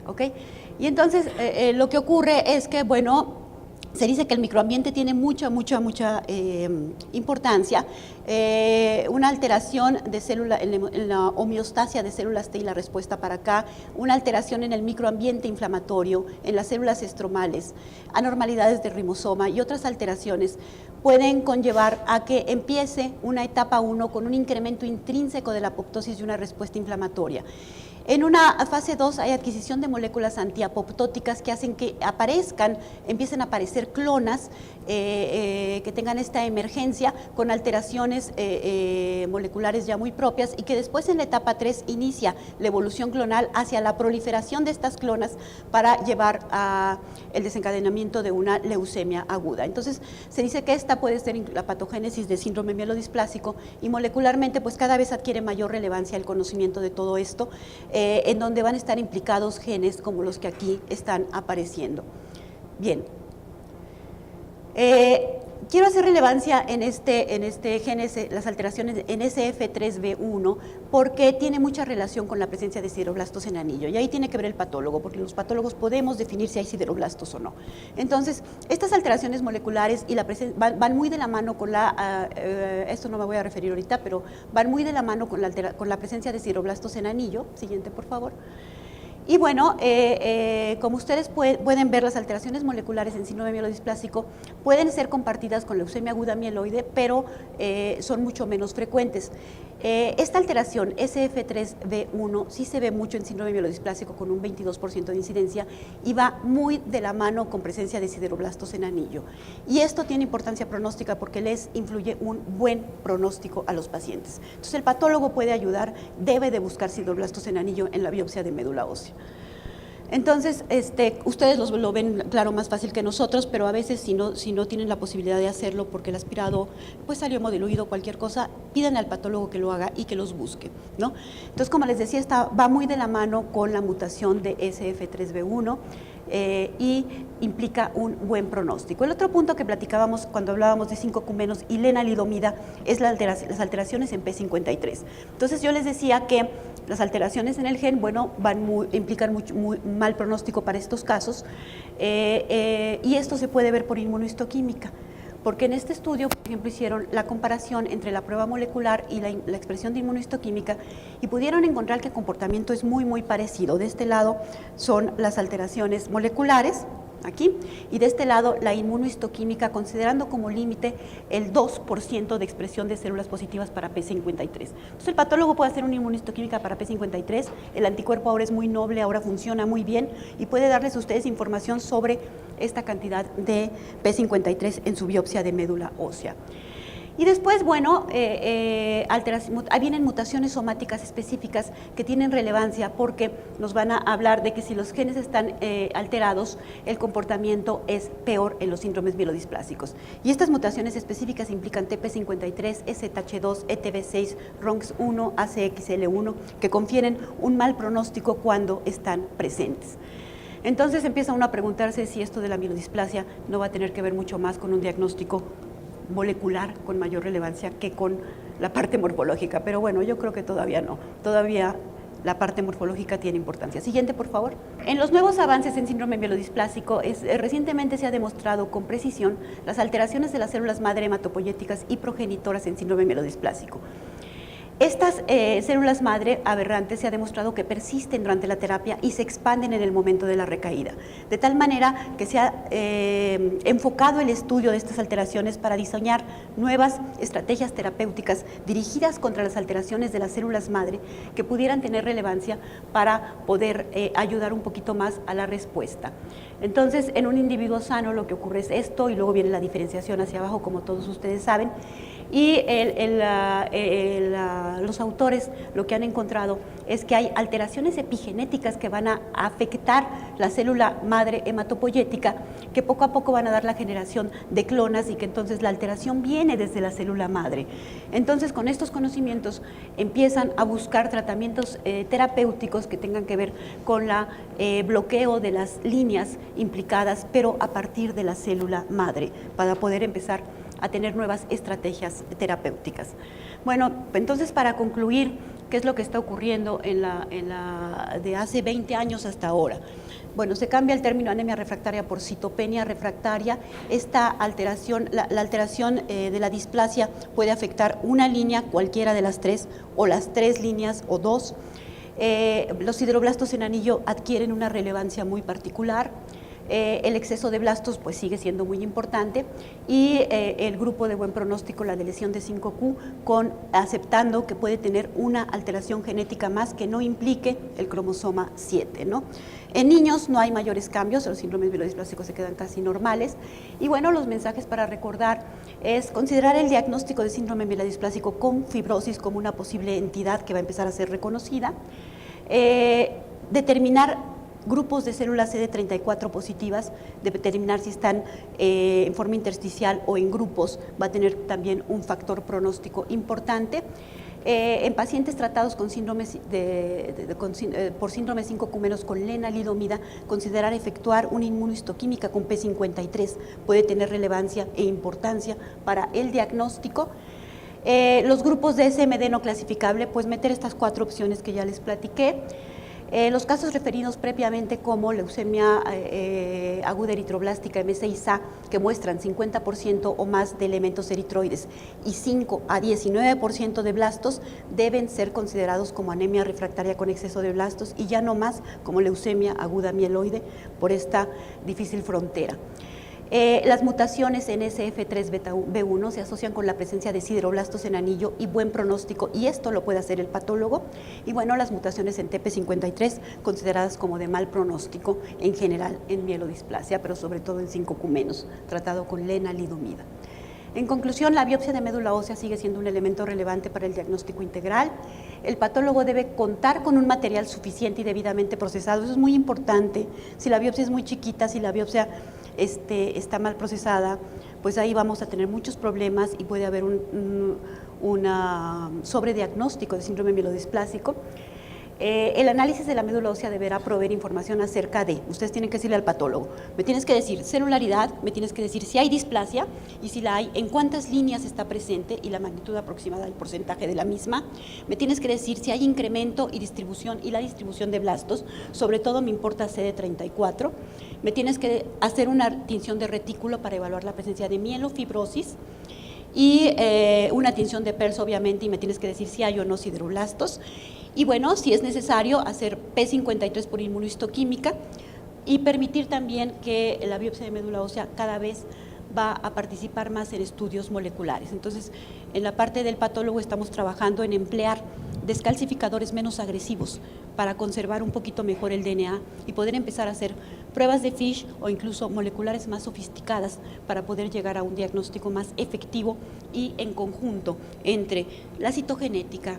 ¿ok? Y entonces lo que ocurre es que, bueno, se dice que el microambiente tiene mucha importancia. Una alteración de células en la homeostasia de células T y la respuesta para acá, una alteración en el microambiente inflamatorio, en las células estromales, anormalidades del ribosoma y otras alteraciones pueden conllevar a que empiece una etapa 1 con un incremento intrínseco de la apoptosis y una respuesta inflamatoria. En una fase 2 hay adquisición de moléculas antiapoptóticas que hacen que empiecen a aparecer clonas que tengan esta emergencia con alteraciones moleculares ya muy propias y que después en la etapa 3 inicia la evolución clonal hacia la proliferación de estas clonas para llevar a el desencadenamiento de una leucemia aguda. Entonces se dice que esta puede ser la patogénesis de síndrome mielodisplásico y molecularmente pues cada vez adquiere mayor relevancia el conocimiento de todo esto, en donde van a estar implicados genes como los que aquí están apareciendo. Bien. Quiero hacer relevancia en este gen, las alteraciones en SF3B1, porque tiene mucha relación con la presencia de sideroblastos en anillo, y ahí tiene que ver el patólogo, porque los patólogos podemos definir si hay sideroblastos o no. Entonces, estas alteraciones moleculares y van muy de la mano con esto no me voy a referir ahorita, pero van muy de la mano con la presencia de sideroblastos en anillo. Siguiente, por favor. Y bueno, como ustedes pueden ver, las alteraciones moleculares en síndrome mielodisplásico pueden ser compartidas con leucemia aguda mieloide, pero son mucho menos frecuentes. Esta alteración, SF3B1, sí se ve mucho en síndrome mielodisplásico con un 22% de incidencia y va muy de la mano con presencia de sideroblastos en anillo. Y esto tiene importancia pronóstica porque les influye un buen pronóstico a los pacientes. Entonces el patólogo puede ayudar, debe de buscar sideroblastos en anillo en la biopsia de médula ósea. Entonces, ustedes lo ven, claro, más fácil que nosotros, pero a veces si no tienen la posibilidad de hacerlo porque el aspirado pues salió diluido, cualquier cosa, piden al patólogo que lo haga y que los busque, ¿no? Entonces, como les decía, va muy de la mano con la mutación de SF3B1 y implica un buen pronóstico. El otro punto que platicábamos cuando hablábamos de 5Q- y lenalidomida es las alteraciones en P53. Entonces, yo les decía que las alteraciones en el gen, bueno, implican muy mal pronóstico para estos casos, y esto se puede ver por inmunohistoquímica, porque en este estudio, por ejemplo, hicieron la comparación entre la prueba molecular y la expresión de inmunohistoquímica y pudieron encontrar que el comportamiento es muy parecido. De este lado son las alteraciones moleculares, aquí, y de este lado la inmunohistoquímica, considerando como límite el 2% de expresión de células positivas para P53. Entonces el patólogo puede hacer una inmunohistoquímica para P53, el anticuerpo ahora es muy noble, ahora funciona muy bien y puede darles a ustedes información sobre esta cantidad de P53 en su biopsia de médula ósea. Y después, bueno, vienen mutaciones somáticas específicas que tienen relevancia porque nos van a hablar de que si los genes están alterados, el comportamiento es peor en los síndromes mielodisplásicos. Y estas mutaciones específicas implican TP53, SH2, ETB6, RONX1, ACXL1, que confieren un mal pronóstico cuando están presentes. Entonces empieza uno a preguntarse si esto de la mielodisplasia no va a tener que ver mucho más con un diagnóstico molecular con mayor relevancia que con la parte morfológica, pero bueno, yo creo que todavía no, todavía la parte morfológica tiene importancia. Siguiente, por favor. En los nuevos avances en síndrome mielodisplásico, recientemente se ha demostrado con precisión las alteraciones de las células madre hematopoyéticas y progenitoras en síndrome mielodisplásico. Estas células madre aberrantes se ha demostrado que persisten durante la terapia y se expanden en el momento de la recaída, de tal manera que se ha enfocado el estudio de estas alteraciones para diseñar nuevas estrategias terapéuticas dirigidas contra las alteraciones de las células madre que pudieran tener relevancia para poder ayudar un poquito más a la respuesta. Entonces, en un individuo sano lo que ocurre es esto y luego viene la diferenciación hacia abajo, como todos ustedes saben. Y los autores lo que han encontrado es que hay alteraciones epigenéticas que van a afectar la célula madre hematopoyética, que poco a poco van a dar la generación de clonas y que entonces la alteración viene desde la célula madre. Entonces, con estos conocimientos empiezan a buscar tratamientos terapéuticos que tengan que ver con el bloqueo de las líneas implicadas, pero a partir de la célula madre, para poder empezar a tener nuevas estrategias terapéuticas. Bueno, entonces para concluir, ¿Qué es lo que está ocurriendo de hace 20 años hasta ahora? Bueno, se cambia el término anemia refractaria por citopenia refractaria. Esta alteración, la alteración de la displasia puede afectar una línea, cualquiera de las tres, o las tres líneas o dos. Los sideroblastos en anillo adquieren una relevancia muy particular. El exceso de blastos pues sigue siendo muy importante y el grupo de buen pronóstico, la de lesión de 5Q, aceptando que puede tener una alteración genética más que no implique el cromosoma 7, ¿no? En niños no hay mayores cambios, los síndromes mielodisplásicos se quedan casi normales. Y bueno, los mensajes para recordar es considerar el diagnóstico de síndrome mielodisplásico con fibrosis como una posible entidad que va a empezar a ser reconocida, determinar grupos de células CD34 positivas, determinar si están en forma intersticial o en grupos, va a tener también un factor pronóstico importante. En pacientes tratados con síndromes por síndrome 5Q- con lenalidomida, considerar efectuar una inmunohistoquímica con P53 puede tener relevancia e importancia para el diagnóstico. Los grupos de SMD no clasificable, pues meter estas 4 opciones que ya les platiqué. Los casos referidos previamente como leucemia aguda eritroblástica M6A, que muestran 50% o más de elementos eritroides y 5 a 19% de blastos, deben ser considerados como anemia refractaria con exceso de blastos y ya no más como leucemia aguda mieloide por esta difícil frontera. Las mutaciones en SF3B1 se asocian con la presencia de sideroblastos en anillo y buen pronóstico, y esto lo puede hacer el patólogo. Y bueno, las mutaciones en TP53 consideradas como de mal pronóstico en general en mielodisplasia, pero sobre todo en 5Q-, tratado con lenalidomida. En conclusión, la biopsia de médula ósea sigue siendo un elemento relevante para el diagnóstico integral. El patólogo debe contar con un material suficiente y debidamente procesado. Eso es muy importante. Si la biopsia es muy chiquita, si la biopsia está mal procesada, pues ahí vamos a tener muchos problemas y puede haber un sobrediagnóstico de síndrome mielodisplásico. El análisis de la médula ósea deberá proveer información acerca de, ustedes tienen que decirle al patólogo, me tienes que decir celularidad, me tienes que decir si hay displasia y si la hay, en cuántas líneas está presente y la magnitud aproximada del porcentaje de la misma, me tienes que decir si hay incremento y distribución y la distribución de blastos, sobre todo me importa CD34, me tienes que hacer una tinción de retículo para evaluar la presencia de mielofibrosis, y una tinción de PERS obviamente, y me tienes que decir si hay o no sideroblastos. Y bueno, si es necesario, hacer P53 por inmunohistoquímica y permitir también que la biopsia de médula ósea cada vez va a participar más en estudios moleculares. Entonces, en la parte del patólogo estamos trabajando en emplear descalcificadores menos agresivos para conservar un poquito mejor el DNA y poder empezar a hacer pruebas de FISH o incluso moleculares más sofisticadas para poder llegar a un diagnóstico más efectivo y en conjunto entre la citogenética,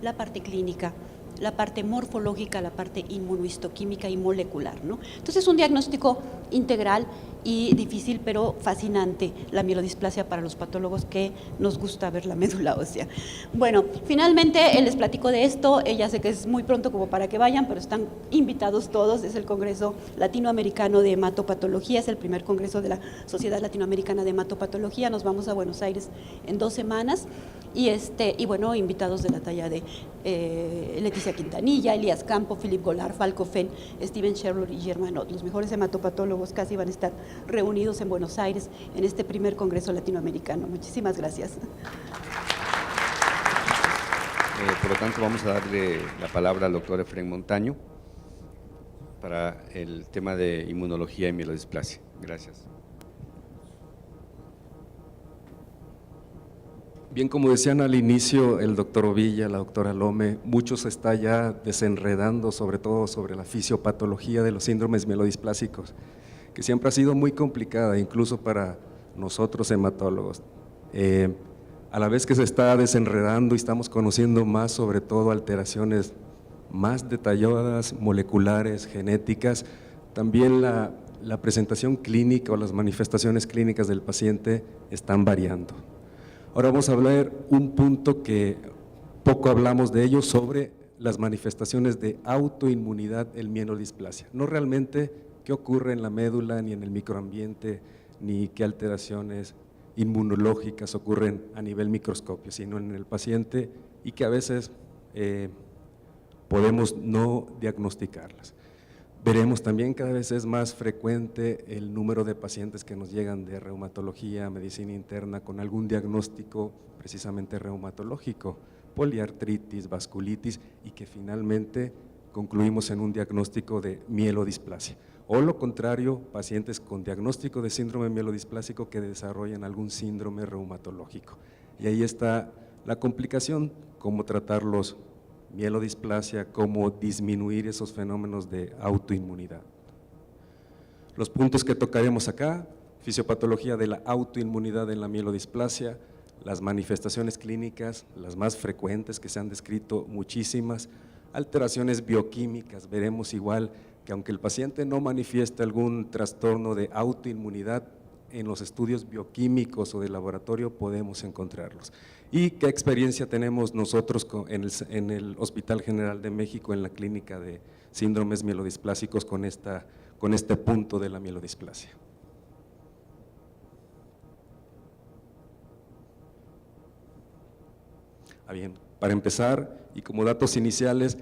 la parte clínica, la parte morfológica, la parte inmunohistoquímica y molecular, ¿no? Entonces es un diagnóstico integral y difícil, pero fascinante, la mielodisplasia para los patólogos que nos gusta ver la médula ósea. Bueno, finalmente les platico de esto, ya sé que es muy pronto como para que vayan, pero están invitados todos, es el Congreso Latinoamericano de Hematopatología, es el primer congreso de la Sociedad Latinoamericana de Hematopatología, nos vamos a Buenos Aires en 2 semanas, y bueno, invitados de la talla de Leticia Quintanilla, Elías Campo, Philip Goulart, Falco Fenn, Steven Sherlock y Germanot. Los mejores hematopatólogos casi van a estar reunidos en Buenos Aires en este primer Congreso Latinoamericano. Muchísimas gracias. Por lo tanto, vamos a darle la palabra al doctor Efraín Montaño para el tema de inmunología y mielodisplasia. Gracias. Bien, como decían al inicio el doctor Ovilla, la doctora Lome, mucho se está ya desenredando, sobre todo sobre la fisiopatología de los síndromes mielodisplásicos, que siempre ha sido muy complicada, incluso para nosotros hematólogos. A la vez que se está desenredando y estamos conociendo más, sobre todo alteraciones más detalladas, moleculares, genéticas, también la presentación clínica o las manifestaciones clínicas del paciente están variando. Ahora vamos a hablar un punto que poco hablamos de ello, sobre las manifestaciones de autoinmunidad en mielodisplasia. No realmente qué ocurre en la médula, ni en el microambiente, ni qué alteraciones inmunológicas ocurren a nivel microscopio, sino en el paciente, y que a veces podemos no diagnosticarlas. Veremos también cada vez es más frecuente el número de pacientes que nos llegan de reumatología, medicina interna, con algún diagnóstico precisamente reumatológico, poliartritis, vasculitis, y que finalmente concluimos en un diagnóstico de mielodisplasia. O lo contrario, pacientes con diagnóstico de síndrome mielodisplásico que desarrollan algún síndrome reumatológico. Y ahí está la complicación, cómo tratarlos, mielodisplasia, cómo disminuir esos fenómenos de autoinmunidad. Los puntos que tocaremos acá: fisiopatología de la autoinmunidad en la mielodisplasia, las manifestaciones clínicas, las más frecuentes que se han descrito muchísimas, alteraciones bioquímicas, veremos igual que aunque el paciente no manifieste algún trastorno de autoinmunidad, en los estudios bioquímicos o de laboratorio podemos encontrarlos. ¿Y qué experiencia tenemos nosotros en el Hospital General de México, en la clínica de síndromes mielodisplásicos con este punto de la mielodisplasia? Bien, para empezar, y como datos iniciales,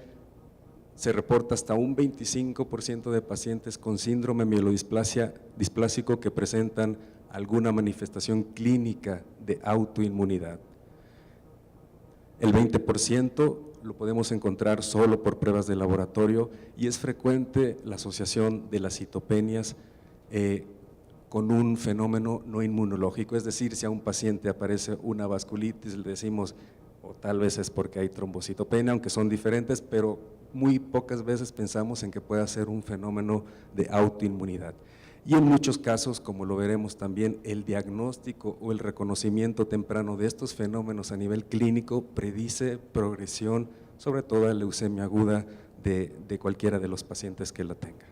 se reporta hasta un 25% de pacientes con síndrome mielodisplásico que presentan alguna manifestación clínica de autoinmunidad. El 20% lo podemos encontrar solo por pruebas de laboratorio, y es frecuente la asociación de las citopenias con un fenómeno no inmunológico, es decir, si a un paciente aparece una vasculitis, le decimos, o tal vez es porque hay trombocitopenia, aunque son diferentes, pero muy pocas veces pensamos en que pueda ser un fenómeno de autoinmunidad. Y en muchos casos, como lo veremos también, el diagnóstico o el reconocimiento temprano de estos fenómenos a nivel clínico predice progresión, sobre todo a leucemia aguda de cualquiera de los pacientes que la tenga.